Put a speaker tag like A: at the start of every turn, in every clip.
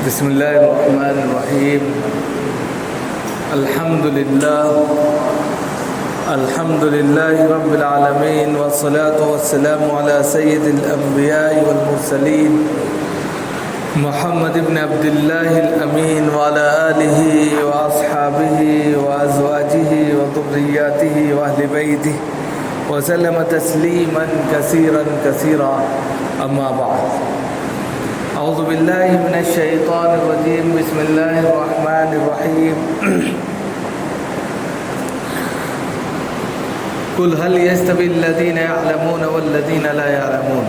A: بسم الله الرحمن الرحيم. الحمد لله رب العالمين، والصلاة والسلام على سيد الأنبياء والمرسلين محمد بن عبد الله الأمين وعلى آله وأصحابه وأزواجه وذرياته وأهل بيته وسلم تسليما كثيرا كثيرا. أما بعد، أعوذ بالله من الشيطان الرجيم. بسم الله الرحمن الرحيم. قل هل يستوي الذين يعلمون والذين لا يعلمون.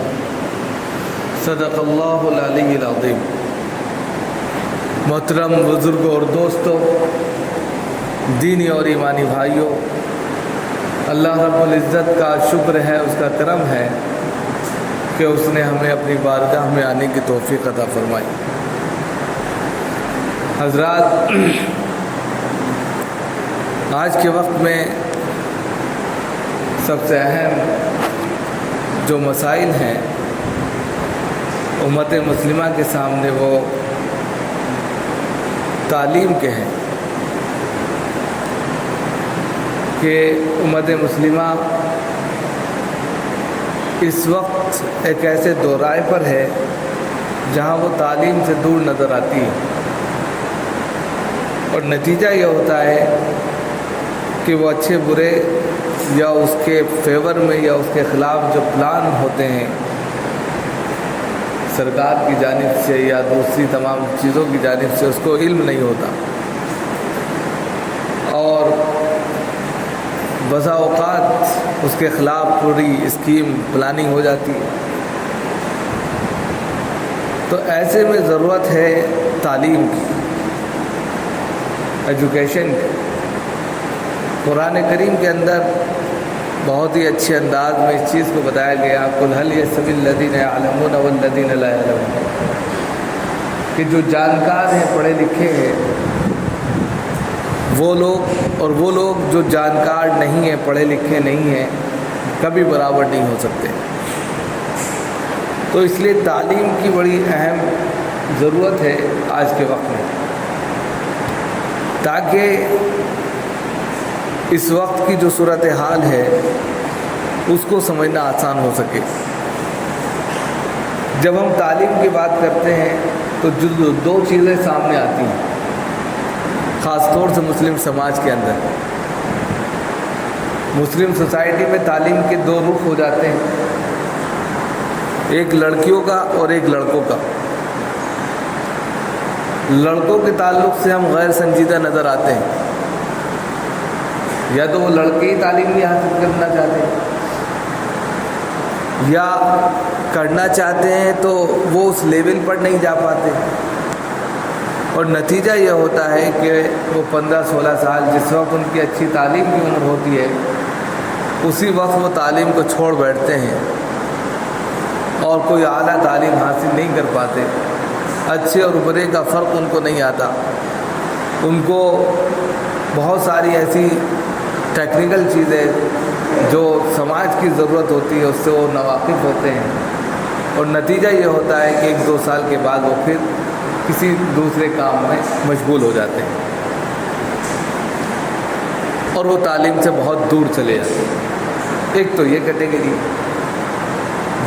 A: صدق اللہ العلی العظیم. محترم بزرگوں اور دوستوں، دینی اور ایمانی بھائیوں، اللہ رب العزت کا شکر ہے، اس کا کرم ہے کہ اس نے ہمیں اپنی بارگاہ میں آنے کی توفیق عطا فرمائی. حضرات، آج کے وقت میں سب سے اہم جو مسائل ہیں امت مسلمہ کے سامنے، وہ تعلیم کے ہیں کہ امت مسلمہ اس وقت ایک ایسے دورائے پر ہے جہاں وہ تعلیم سے دور نظر آتی ہے، اور نتیجہ یہ ہوتا ہے کہ وہ اچھے برے یا اس کے فیور میں یا اس کے خلاف جو پلان ہوتے ہیں سرکار کی جانب سے یا دوسری تمام چیزوں کی جانب سے، اس کو علم نہیں ہوتا، اور بسا اوقات اس کے خلاف پوری اسکیم پلاننگ ہو جاتی ہے. تو ایسے میں ضرورت ہے تعلیم کی، ایجوکیشن کی. قرآن کریم کے اندر بہت ہی اچھے انداز میں اس چیز کو بتایا گیا، قل هل يستوي الذين يعلمون والذين لا يعلمون، کہ جو جانکار ہیں، پڑھے لکھے ہیں، وہ لوگ اور وہ لوگ جو جانکار نہیں ہیں، پڑھے لکھے نہیں ہیں، کبھی برابر نہیں ہو سکتے. تو اس لیے تعلیم کی بڑی اہم ضرورت ہے آج کے وقت میں، تاکہ اس وقت کی جو صورتحال ہے اس کو سمجھنا آسان ہو سکے. جب ہم تعلیم کی بات کرتے ہیں تو دو چیزیں سامنے آتی ہیں، خاص طور سے مسلم سماج کے اندر. مسلم سوسائٹی میں تعلیم کے دو رخ ہو جاتے ہیں، ایک لڑکیوں کا اور ایک لڑکوں کا. لڑکوں کے تعلق سے ہم غیر سنجیدہ نظر آتے ہیں، یا تو وہ لڑکے ہی تعلیم نہیں حاصل کرنا چاہتے ہیں، یا کرنا چاہتے ہیں تو وہ اس لیول پر نہیں جا پاتے، اور نتیجہ یہ ہوتا ہے کہ وہ 15-16 سال جس وقت ان کی اچھی تعلیم کی عمر ہوتی ہے، اسی وقت وہ تعلیم کو چھوڑ بیٹھتے ہیں اور کوئی اعلیٰ تعلیم حاصل نہیں کر پاتے. اچھے اور برے کا فرق ان کو نہیں آتا. ان کو بہت ساری ایسی ٹیکنیکل چیزیں جو سماج کی ضرورت ہوتی ہے اس سے وہ ناواقف ہوتے ہیں، اور نتیجہ یہ ہوتا ہے کہ 1-2 سال کے بعد وہ پھر کسی دوسرے کام میں مشغول ہو جاتے ہیں اور وہ تعلیم سے بہت دور چلے جاتے ہیں. ایک تو یہ کیٹیگری.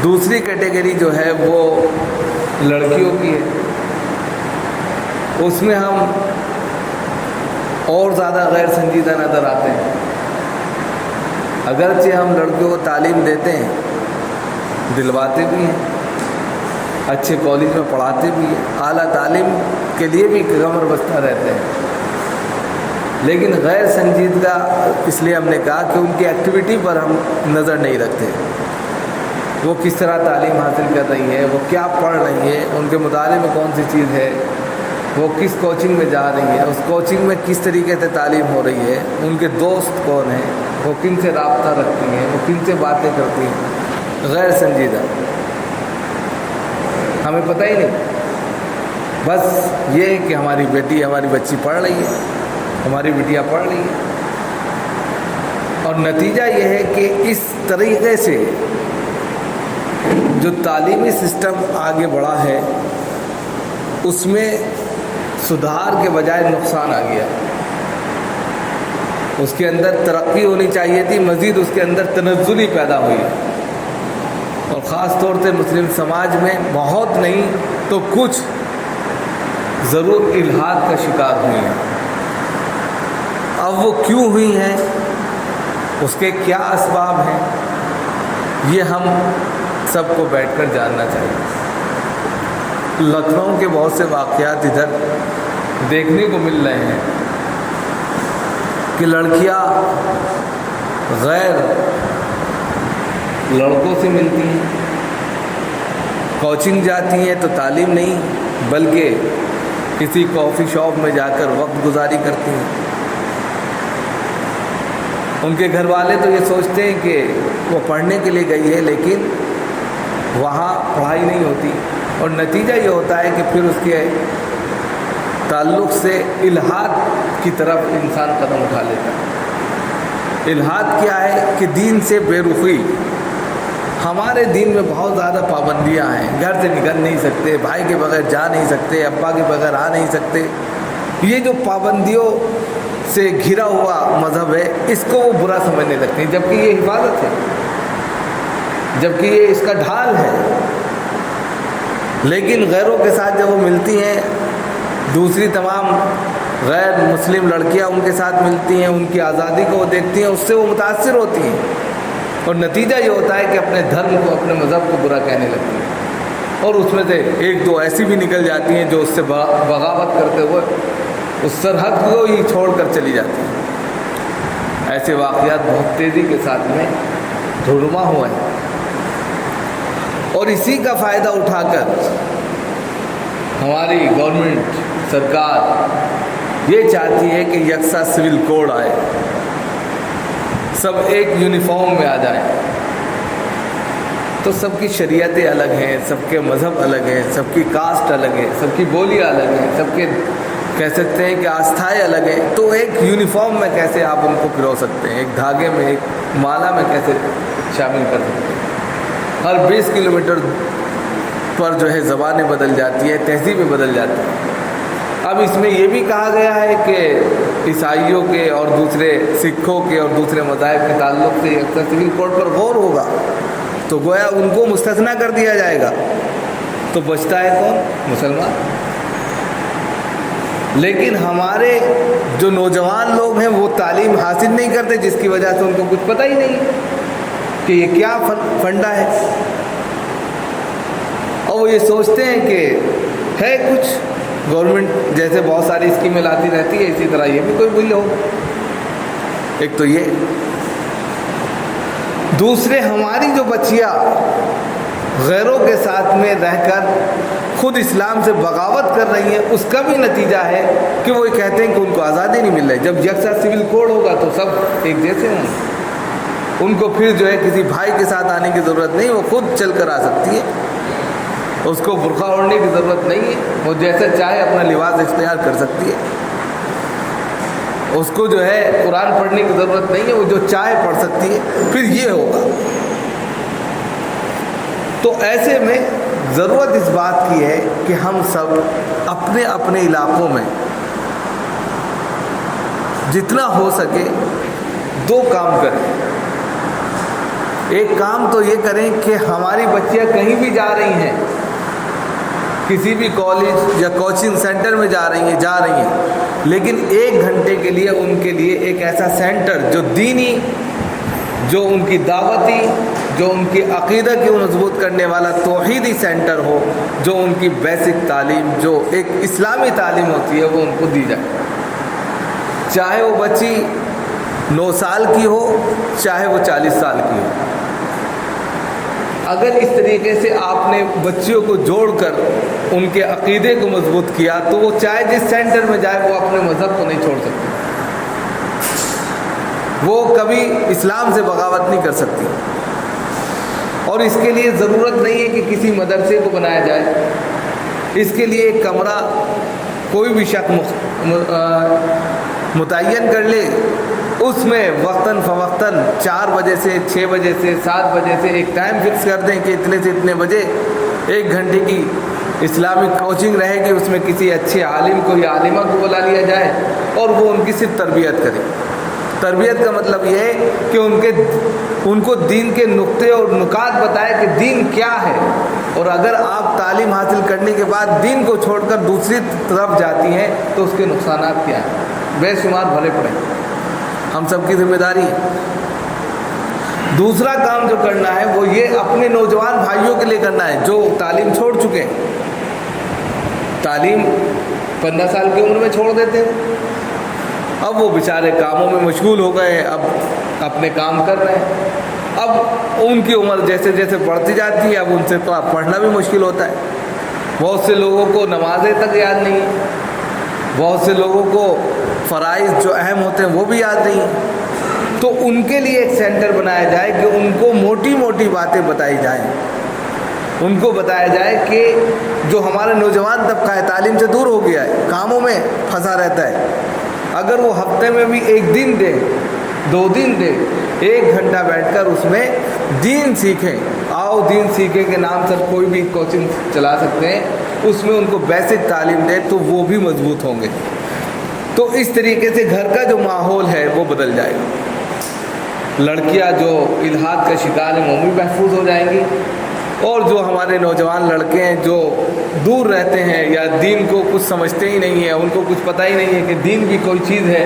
A: دوسری کیٹیگری جو ہے وہ لڑکیوں کی ہے. اس میں ہم اور زیادہ غیر سنجیدہ نظر آتے ہیں. اگرچہ ہم لڑکیوں کو تعلیم دیتے ہیں، دلواتے بھی ہیں، اچھے کالج میں پڑھاتے بھی ہیں، اعلیٰ تعلیم کے لیے بھی کمر بستہ رہتے ہیں، لیکن غیر سنجیدہ اس لیے ہم نے کہا کہ ان کی ایکٹیویٹی پر ہم نظر نہیں رکھتے. وہ کس طرح تعلیم حاصل کر رہی ہے، وہ کیا پڑھ رہی ہے، ان کے مطالعے میں کون سی چیز ہے، وہ کس کوچنگ میں جا رہی ہے، اس کوچنگ میں کس طریقے سے تعلیم ہو رہی ہے، ان کے دوست کون ہیں، وہ کن سے رابطہ رکھتی ہیں، وہ کن سے باتیں کرتی ہیں. غیر سنجیدہ، ہمیں پتہ ہی نہیں. بس یہ ہے کہ ہماری بیٹی، ہماری بچی پڑھ رہی ہے، ہماری بیٹیاں پڑھ رہی ہیں، اور نتیجہ یہ ہے کہ اس طریقے سے جو تعلیمی سسٹم آگے بڑھا ہے اس میں سدھار کے بجائے نقصان آ گیا. اس کے اندر ترقی ہونی چاہیے تھی، مزید اس کے اندر تنزلی پیدا ہوئی. اور خاص طور سے مسلم سماج میں بہت نہیں تو کچھ ضرور الحاد کا شکار ہوئی ہیں. اب وہ کیوں ہوئی ہیں، اس کے کیا اسباب ہیں، یہ ہم سب کو بیٹھ کر جاننا چاہیے. لکھنؤ کے بہت سے واقعات ادھر دیکھنے کو مل رہے ہیں کہ لڑکیاں غیر لڑکوں سے ملتی ہیں، کوچنگ جاتی ہیں تو تعلیم نہیں بلکہ کسی کافی شاپ میں جا کر وقت گزاری کرتی ہیں. ان کے گھر والے تو یہ سوچتے ہیں کہ وہ پڑھنے کے لیے گئی ہے لیکن وہاں پڑھائی نہیں ہوتی، اور نتیجہ یہ ہوتا ہے کہ پھر اس کے تعلق سے الحاد کی طرف انسان قدم اٹھا لیتا ہے. الحاد کیا ہے کہ دین سے بے رخی. ہمارے دین میں بہت زیادہ پابندیاں ہیں، گھر سے نکل نہیں سکتے، بھائی کے بغیر جا نہیں سکتے، ابا کے بغیر آ نہیں سکتے. یہ جو پابندیوں سے گھرا ہوا مذہب ہے، اس کو وہ برا سمجھنے لگتے ہیں، جبکہ یہ حفاظت ہے، جبکہ یہ اس کا ڈھال ہے. لیکن غیروں کے ساتھ جب وہ ملتی ہیں، دوسری تمام غیر مسلم لڑکیاں ان کے ساتھ ملتی ہیں، ان کی آزادی کو وہ دیکھتی ہیں، اس سے وہ متاثر ہوتی ہیں، اور نتیجہ یہ ہوتا ہے کہ اپنے دھرم کو، اپنے مذہب کو برا کہنے لگتی ہیں. اور اس میں سے ایک دو ایسی بھی نکل جاتی ہیں جو اس سے بغاوت کرتے ہوئے اس سرحد کو ہی چھوڑ کر چلی جاتی ہیں. ایسے واقعات بہت تیزی کے ساتھ میں رونما ہوئے ہیں، اور اسی کا فائدہ اٹھا کر ہماری گورنمنٹ سرکار یہ چاہتی ہے کہ یکساں سول کوڈ آئے، سب ایک یونیفارم میں آ جائیں. تو سب کی شریعتیں الگ ہیں، سب کے مذہب الگ ہیں، سب کی کاسٹ الگ ہے، سب کی بولیاں الگ ہیں، سب کے کہہ سکتے ہیں کہ آستھائیں الگ ہیں. تو ایک یونیفارم میں کیسے آپ ان کو پرو سکتے ہیں، ایک دھاگے میں، ایک مالا میں کیسے شامل کر سکتے ہیں. ہر 20 کلومیٹر پر جو ہے زبانیں بدل جاتی ہے، تہذیبیں بدل جاتی ہیں. اب اس میں یہ بھی کہا گیا ہے کہ عیسائیوں کے اور دوسرے سکھوں کے اور دوسرے مذاہب کے تعلق سے اکثر سول کوڈ پر غور ہوگا تو گویا ان کو مستثنیٰ کر دیا جائے گا، تو بچتا ہے کون؟ مسلمان. لیکن ہمارے جو نوجوان لوگ ہیں وہ تعلیم حاصل نہیں کرتے، جس کی وجہ سے ان کو کچھ پتہ ہی نہیں کہ یہ کیا فنڈا ہے، اور وہ یہ سوچتے ہیں کہ ہے کچھ گورنمنٹ جیسے بہت ساری اسکیمیں لاتی رہتی ہے، اسی طرح یہ بھی کوئی بل ہو. ایک تو یہ، دوسرے ہماری جو بچیاں غیروں کے ساتھ میں رہ کر خود اسلام سے بغاوت کر رہی ہیں، اس کا بھی نتیجہ ہے کہ وہ یہ کہتے ہیں کہ ان کو آزادی نہیں مل رہی. جب یکساں سول کوڈ ہوگا تو سب ایک جیسے ہوں، ان کو پھر جو ہے کسی بھائی کے ساتھ آنے کی ضرورت نہیں، وہ خود چل کر آ سکتی ہے، اس کو برقع اوڑھنے کی ضرورت نہیں ہے، وہ جیسا چاہے اپنا لباس اختیار کر سکتی ہے، اس کو جو ہے قرآن پڑھنے کی ضرورت نہیں ہے، وہ جو چاہے پڑھ سکتی ہے. پھر یہ ہوگا. تو ایسے میں ضرورت اس بات کی ہے کہ ہم سب اپنے اپنے علاقوں میں جتنا ہو سکے 2 کام کریں. ایک کام تو یہ کریں کہ ہماری بچیاں کہیں بھی جا رہی ہیں، کسی بھی کالج یا کوچنگ سینٹر میں جا رہی ہیں، لیکن 1 گھنٹے کے لیے ان کے لیے ایک ایسا سینٹر جو دینی، جو ان کی دعوتی، جو ان کی عقیدہ کی مضبوط کرنے والا توحیدی سینٹر ہو، جو ان کی بیسک تعلیم، جو ایک اسلامی تعلیم ہوتی ہے، وہ ان کو دی جائے. چاہے وہ بچی 9 سال کی ہو، چاہے وہ 40 سال کی ہو. اگر اس طریقے سے آپ نے بچیوں کو جوڑ کر ان کے عقیدے کو مضبوط کیا تو وہ چاہے جس سینٹر میں جائے وہ اپنے مذہب کو نہیں چھوڑ سکتی، وہ کبھی اسلام سے بغاوت نہیں کر سکتی. اور اس کے لیے ضرورت نہیں ہے کہ کسی مدرسے کو بنایا جائے، اس کے لیے ایک کمرہ کوئی بھی شخص متعین کر لے، اس میں وقتاً فوقتاً 4 بجے سے 6 بجے سے 7 بجے سے ایک ٹائم فکس کر دیں کہ اتنے سے اتنے بجے 1 گھنٹے کی اسلامک کوچنگ رہے گی، اس میں کسی اچھے عالم کو یا عالمہ کو بلا لیا جائے اور وہ ان کی صرف تربیت کرے۔ تربیت کا مطلب یہ ہے کہ ان کو دین کے نقطے اور نکات بتائے کہ دین کیا ہے، اور اگر آپ تعلیم حاصل کرنے کے بعد دین کو چھوڑ کر دوسری طرف جاتی ہیں تو اس کے نقصانات کیا ہیں، بے شمار بھرے پڑے، ہم سب کی ذمہ داری ہے۔ دوسرا کام جو کرنا ہے وہ یہ اپنے نوجوان بھائیوں کے لیے کرنا ہے جو تعلیم چھوڑ چکے ہیں۔ تعلیم 15 سال کی عمر میں چھوڑ دیتے ہیں، اب وہ بیچارے کاموں میں مشغول ہو گئے، اب اپنے کام کر رہے ہیں، اب ان کی عمر جیسے جیسے بڑھتی جاتی ہے اب ان سے تو پڑھنا بھی مشکل ہوتا ہے۔ بہت سے لوگوں کو نمازیں تک یاد نہیں ہیں، بہت سے لوگوں کو فرائض جو اہم ہوتے ہیں وہ بھی یاد نہیں ہیں۔ تو ان کے لیے ایک سینٹر بنایا جائے کہ ان کو موٹی موٹی باتیں بتائی جائیں، ان کو بتایا جائے کہ جو ہمارا نوجوان طبقہ ہے تعلیم سے دور ہو گیا ہے، کاموں میں پھنسا رہتا ہے، اگر وہ ہفتے میں بھی 1 دن دے 2 دن دے 1 گھنٹہ بیٹھ کر اس میں دین سیکھیں، آؤ دین سیکھیں کے نام سے کوئی بھی کوچنگ چلا سکتے ہیں، اس میں ان کو بیسک تعلیم دے تو وہ بھی مضبوط ہوں گے۔ تو اس طریقے سے گھر کا جو ماحول ہے وہ بدل جائے گا، لڑکیاں جو الحاد کا شکار ہیں وہ بھی محفوظ ہو جائیں گی، اور جو ہمارے نوجوان لڑکے ہیں جو دور رہتے ہیں یا دین کو کچھ سمجھتے ہی نہیں ہیں، ان کو کچھ پتہ ہی نہیں ہے کہ دین بھی کوئی چیز ہے،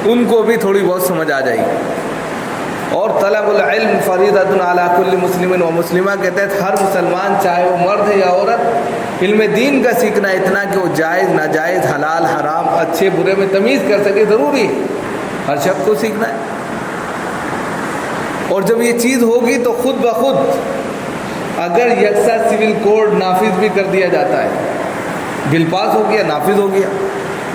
A: ان کو بھی تھوڑی بہت سمجھ آ جائے گی۔ اور طلب العلم فریضۃ علی کل مسلم و مسلمہ کے تحت ہر مسلمان چاہے وہ مرد ہے یا عورت علم دین کا سیکھنا اتنا کہ وہ جائز ناجائز حلال حرام اچھے برے میں تمیز کر سکے ضروری ہے، ہر شخص کو سیکھنا ہے۔ اور جب یہ چیز ہوگی تو خود بخود اگر یکساں سول کوڈ نافذ بھی کر دیا جاتا ہے، بل پاس ہو گیا نافذ ہو گیا،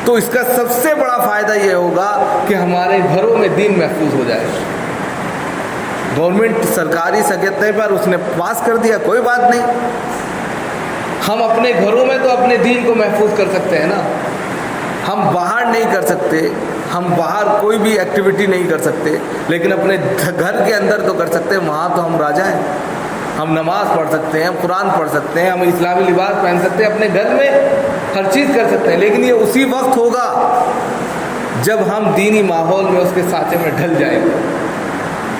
A: تو اس کا سب سے بڑا فائدہ یہ ہوگا کہ ہمارے گھروں میں دین محفوظ ہو جائے۔ گورنمنٹ سرکاری سطح پر اس نے پاس کر دیا، کوئی بات نہیں، ہم اپنے گھروں میں تو اپنے دین کو محفوظ کر سکتے ہیں نا، ہم باہر نہیں کر سکتے، ہم باہر کوئی بھی ایکٹیویٹی نہیں کر سکتے، لیکن اپنے گھر کے اندر تو کر سکتے ہیں، وہاں تو ہم راجا ہیں، ہم نماز پڑھ سکتے ہیں، ہم قرآن پڑھ سکتے ہیں، ہم اسلامی لباس پہن سکتے ہیں، اپنے گھر میں ہر چیز کر سکتے ہیں، لیکن یہ اسی وقت ہوگا جب ہم دینی ماحول میں اس کے سانچے میں ڈھل جائیں گے۔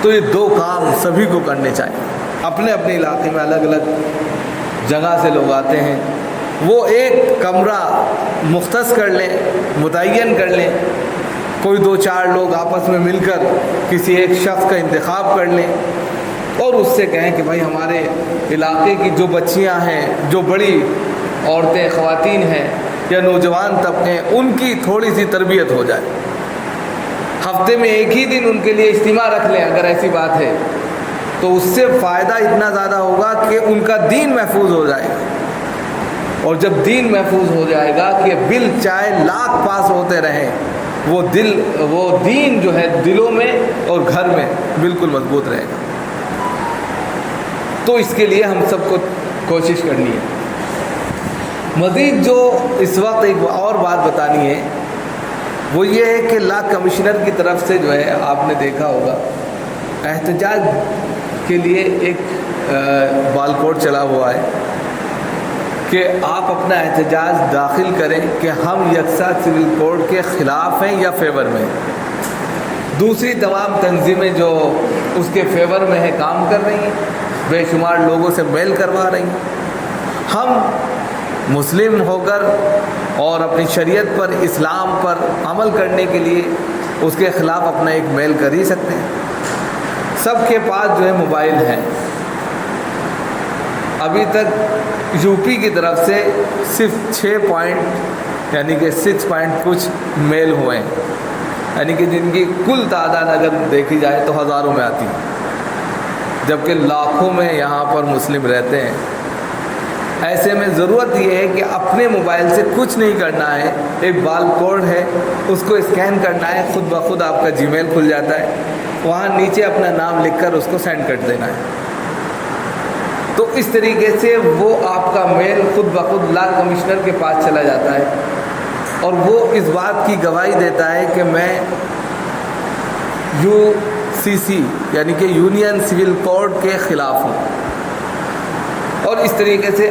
A: تو یہ 2 کام سبھی کو کرنے چاہیے۔ اپنے اپنے علاقے میں الگ الگ جگہ سے لوگ آتے ہیں، وہ ایک کمرہ مختص کر لیں، متعین کر لیں، کوئی 2-4 لوگ آپس میں مل کر کسی ایک شخص کا انتخاب کر لیں اور اس سے کہیں کہ بھائی ہمارے علاقے کی جو بچیاں ہیں، جو بڑی عورتیں خواتین ہیں یا نوجوان طبقے ہیں، ان کی تھوڑی سی تربیت ہو جائے، ہفتے میں 1 ہی دن ان کے لیے اجتماع رکھ لیں اگر ایسی بات ہے، تو اس سے فائدہ اتنا زیادہ ہوگا کہ ان کا دین محفوظ ہو جائے گا، اور جب دین محفوظ ہو جائے گا کہ بل چاہے لاکھ پاس ہوتے رہیں، وہ دین جو ہے دلوں میں اور گھر میں بالکل مضبوط رہے گا۔ تو اس کے لیے ہم سب کو کوشش کرنی ہے۔ مزید جو اس وقت ایک اور بات بتانی ہے وہ یہ ہے کہ لا کمشنر کی طرف سے جو ہے آپ نے دیکھا ہوگا احتجاج کے لیے ایک بال کوڈ چلا ہوا ہے کہ آپ اپنا احتجاج داخل کریں کہ ہم یکساں سول کوڈ کے خلاف ہیں یا فیور میں۔ دوسری تمام تنظیمیں جو اس کے فیور میں ہیں کام کر رہی ہیں، بے شمار لوگوں سے میل کروا رہی ہیں، ہم مسلم ہو کر اور اپنی شریعت پر اسلام پر عمل کرنے کے لیے اس کے خلاف اپنا ایک میل کر ہی سکتے ہیں۔ سب کے پاس جو ہے موبائل ہیں، ابھی تک یو پی کی طرف سے صرف 6 کچھ میل ہوئے ہیں، یعنی کہ جن کی کل تعداد اگر دیکھی جائے تو ہزاروں میں آتی ہے، جبکہ لاکھوں میں یہاں پر مسلم رہتے ہیں۔ ایسے میں ضرورت یہ ہے کہ اپنے موبائل سے کچھ نہیں کرنا ہے، ایک بال کوڈ ہے اس کو اسکین کرنا ہے، خود بخود آپ کا جی میل کھل جاتا ہے، وہاں نیچے اپنا نام لکھ کر اس کو سینڈ کر دینا ہے، تو اس طریقے سے وہ آپ کا میل خود بخود لا کمشنر کے پاس چلا جاتا ہے، اور وہ اس بات کی گواہی دیتا ہے کہ میں UCC یعنی کہ یونین سول کوڈ کے خلاف ہوں، اور اس طریقے سے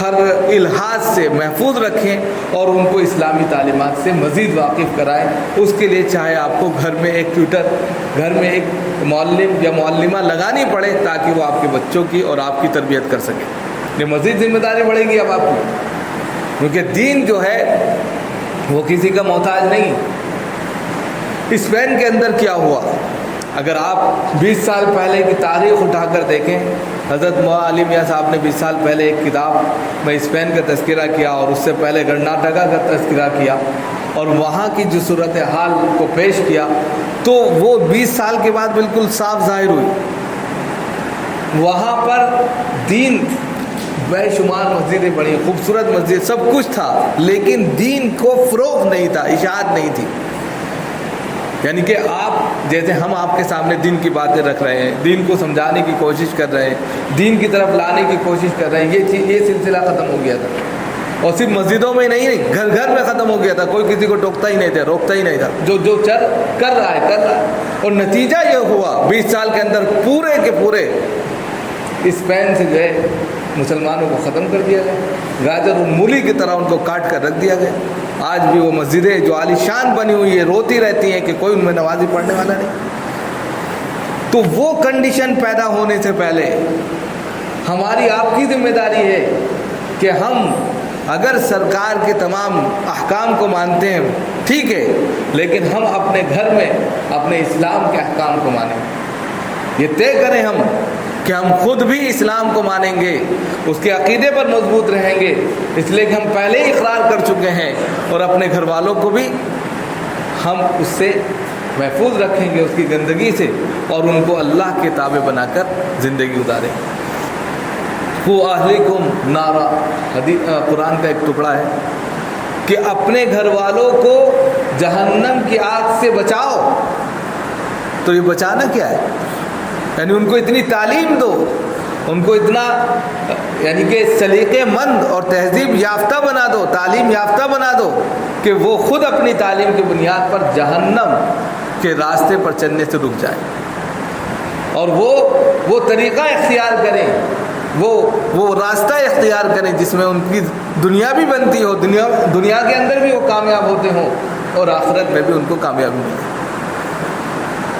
A: ہر الحاظ سے محفوظ رکھیں اور ان کو اسلامی تعلیمات سے مزید واقف کرائیں۔ اس کے لیے چاہے آپ کو گھر میں ایک ٹیوٹر، گھر میں ایک معلم یا معلمہ لگانی پڑے تاکہ وہ آپ کے بچوں کی اور آپ کی تربیت کر سکیں۔ یہ مزید ذمہ داری بڑھے گی اب آپ کو، کیونکہ دین جو ہے وہ کسی کا محتاج نہیں۔ اسپین کے اندر کیا ہوا، اگر آپ 20 سال پہلے کی تاریخ اٹھا کر دیکھیں، حضرت مولانا علی میاں صاحب نے 20 سال پہلے ایک کتاب میں اسپین کا تذکرہ کیا اور اس سے پہلے کرناٹکا کا تذکرہ کیا اور وہاں کی جو صورتحال کو پیش کیا، تو وہ 20 سال کے بعد بالکل صاف ظاہر ہوئی۔ وہاں پر دین بے شمار مسجدیں بڑی، خوبصورت مسجد، سب کچھ تھا، لیکن دین کو فروغ نہیں تھا، اشاعت نہیں تھی۔ یعنی کہ آپ جیسے ہم آپ کے سامنے دین کی باتیں رکھ رہے ہیں، دین کو سمجھانے کی کوشش کر رہے ہیں، دین کی طرف لانے کی کوشش کر رہے ہیں، یہ سلسلہ ختم ہو گیا تھا۔ اور صرف مسجدوں میں نہیں، گھر گھر میں ختم ہو گیا تھا، کوئی کسی کو ٹوکتا ہی نہیں تھا، روکتا ہی نہیں تھا، جو کر رہا ہے۔ اور نتیجہ یہ ہوا 20 سال کے اندر پورے کے پورے اسپین سے جو ہے مسلمانوں کو ختم کر دیا گیا، گاجر اور مولی کی طرح ان کو کاٹ کر رکھ دیا گیا۔ آج بھی وہ مسجدیں جو عالی شان بنی ہوئی ہے روتی رہتی ہیں کہ کوئی ان میں نمازی پڑھنے والا نہیں۔ تو وہ کنڈیشن پیدا ہونے سے پہلے ہماری آپ کی ذمہ داری ہے کہ ہم اگر سرکار کے تمام احکام کو مانتے ہیں ٹھیک ہے، لیکن ہم اپنے گھر میں اپنے اسلام کے احکام کو مانیں، یہ طے کریں ہم کہ ہم خود بھی اسلام کو مانیں گے، اس کے عقیدے پر مضبوط رہیں گے، اس لیے کہ ہم پہلے ہی اقرار کر چکے ہیں، اور اپنے گھر والوں کو بھی ہم اس سے محفوظ رکھیں گے، اس کی گندگی سے، اور ان کو اللہ کے تابع بنا کر زندگی گزاریں۔ وہ اہلکم نارا، قرآن کا ایک ٹکڑا ہے کہ اپنے گھر والوں کو جہنم کی آگ سے بچاؤ۔ تو یہ بچانا کیا ہے؟ یعنی ان کو اتنی تعلیم دو، ان کو اتنا یعنی کہ سلیقے مند اور تہذیب یافتہ بنا دو، تعلیم یافتہ بنا دو کہ وہ خود اپنی تعلیم کی بنیاد پر جہنم کے راستے پر چلنے سے رک جائیں، اور وہ طریقہ اختیار کریں، وہ راستہ اختیار کریں جس میں ان کی دنیا بھی بنتی ہو، دنیا کے اندر بھی وہ کامیاب ہوتے ہوں اور آخرت میں بھی ان کو کامیابی ملے۔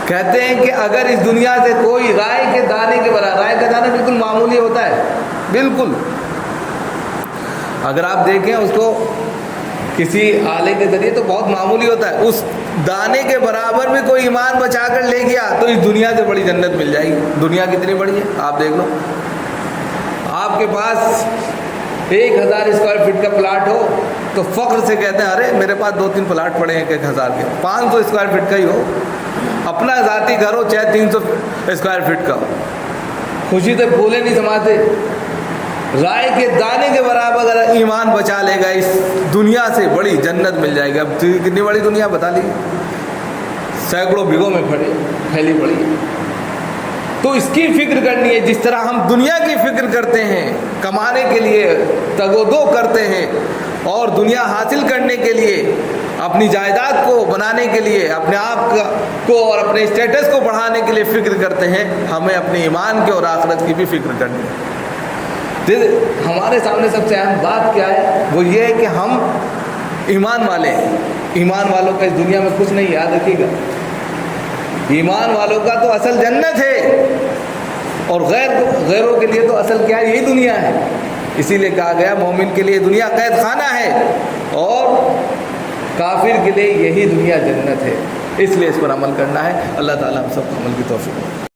A: کہتے ہیں کہ اگر اس دنیا سے کوئی رائے کے دانے کے برابر، رائے کا دانہ بالکل معمولی ہوتا ہے، بالکل، اگر آپ دیکھیں اس کو کسی آلے کے ذریعے تو بہت معمولی ہوتا ہے، اس دانے کے برابر بھی کوئی ایمان بچا کر لے گیا تو اس دنیا سے بڑی جنت مل جائے گی۔ دنیا کتنی بڑی ہے آپ دیکھ لو، آپ کے پاس 1000 اسکوائر فٹ کا پلاٹ ہو تو فخر سے کہتے ہیں ارے میرے پاس 2-3 پلاٹ پڑے ہیں 1000 کے، 500 اسکوائر فٹ کا ہی ہو، اپنا ذاتی گھر ہو چاہے 300 اسکوائر فٹ کا، خوشی سے پھولے نہیں سماتے۔ رائے کے دانے کے برابر اگر ایمان بچا لے گا اس دنیا سے بڑی جنت مل جائے گی۔ اب کتنی بڑی دنیا بتا لیجیے، سینکڑوں بیگھوں میں پھیلی پڑی ہے۔ تو اس کی فکر کرنی ہے، جس طرح ہم دنیا کی فکر کرتے ہیں، کمانے کے لیے تگ و دو کرتے ہیں اور دنیا حاصل کرنے کے لیے، اپنی جائیداد کو بنانے کے لیے، اپنے آپ کو اور اپنے اسٹیٹس کو بڑھانے کے لیے فکر کرتے ہیں، ہمیں اپنے ایمان کے اور آخرت کی بھی فکر کرنی ہے۔ ہمارے سامنے سب سے اہم بات کیا ہے؟ وہ یہ ہے کہ ہم ایمان والے ہیں۔ ایمان والوں کا اس دنیا میں کچھ نہیں، یاد رکھیے گا، ایمان والوں کا تو اصل جنت ہے، اور غیروں کے لیے تو اصل کیا ہے؟ یہی دنیا ہے۔ اسی لیے کہا گیا مومن کے لیے دنیا قید خانہ ہے اور کافر کے لیے یہی دنیا جنت ہے۔ اس لیے اس پر عمل کرنا ہے۔ اللہ تعالیٰ ہم سب کو عمل کی توفیق دے۔